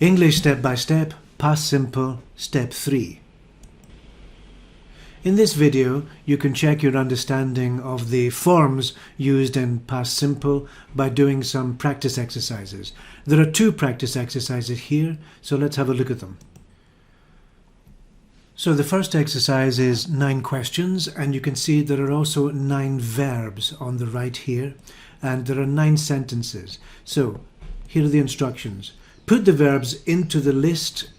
English step by step, past simple, step 3. In this video, you can check your understanding of the forms used in past simple by doing some practice exercises. There are 2 practice exercises here, so let's have a look at them. So the first exercise is 9 questions, and you can see there are also 9 verbs on the right here, and there are 9 sentences. So here are the instructions. Put the verbs in the list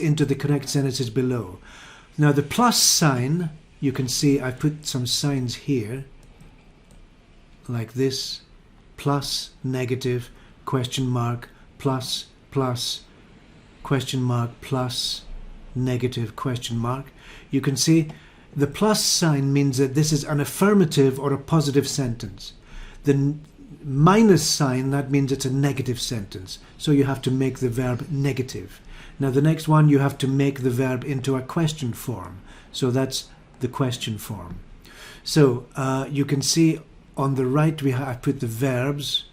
into the correct sentences below. Now the plus sign, you can see I put some signs here, like this, plus, negative, question mark, plus, plus, question mark, plus, negative, question mark. You can see the plus sign means that this is an affirmative or a positive sentence. The minus sign, that means it's a negative sentence. So you have to make the verb negative. Now the next one, you have to make the verb into a question form. So that's the question form. So you can see on the right I put the verbs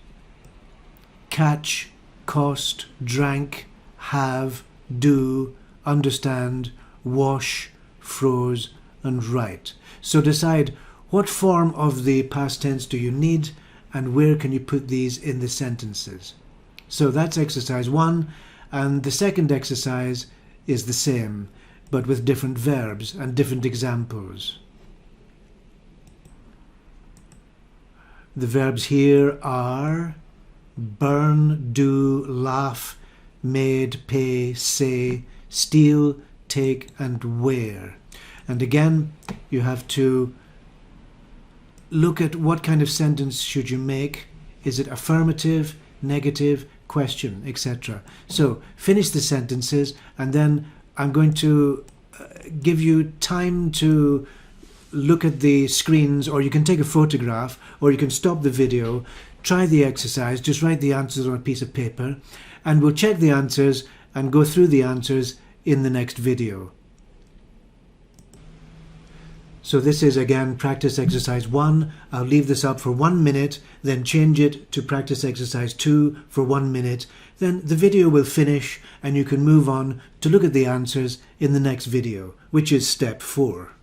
catch, cost, drank, have, do, understand, wash, froze, and write. So decide what form of the past tense do you need and where can you put these in the sentences. So that's exercise 1, and the second exercise is the same but with different verbs and different examples. The verbs here are burn, do, laugh, made, pay, say, steal, take, and wear. And again, you have to look at what kind of sentence should you make. Is it affirmative, negative, question, etc. So finish the sentences, and then I'm going to give you time to look at the screens, or you can take a photograph, or you can stop the video, try the exercise, just write the answers on a piece of paper, and we'll check the answers and go through the answers in the next video. So this is again practice exercise 1. I'll leave this up for 1 minute, then change it to practice exercise 2 for 1 minute. Then the video will finish and you can move on to look at the answers in the next video, which is step 4.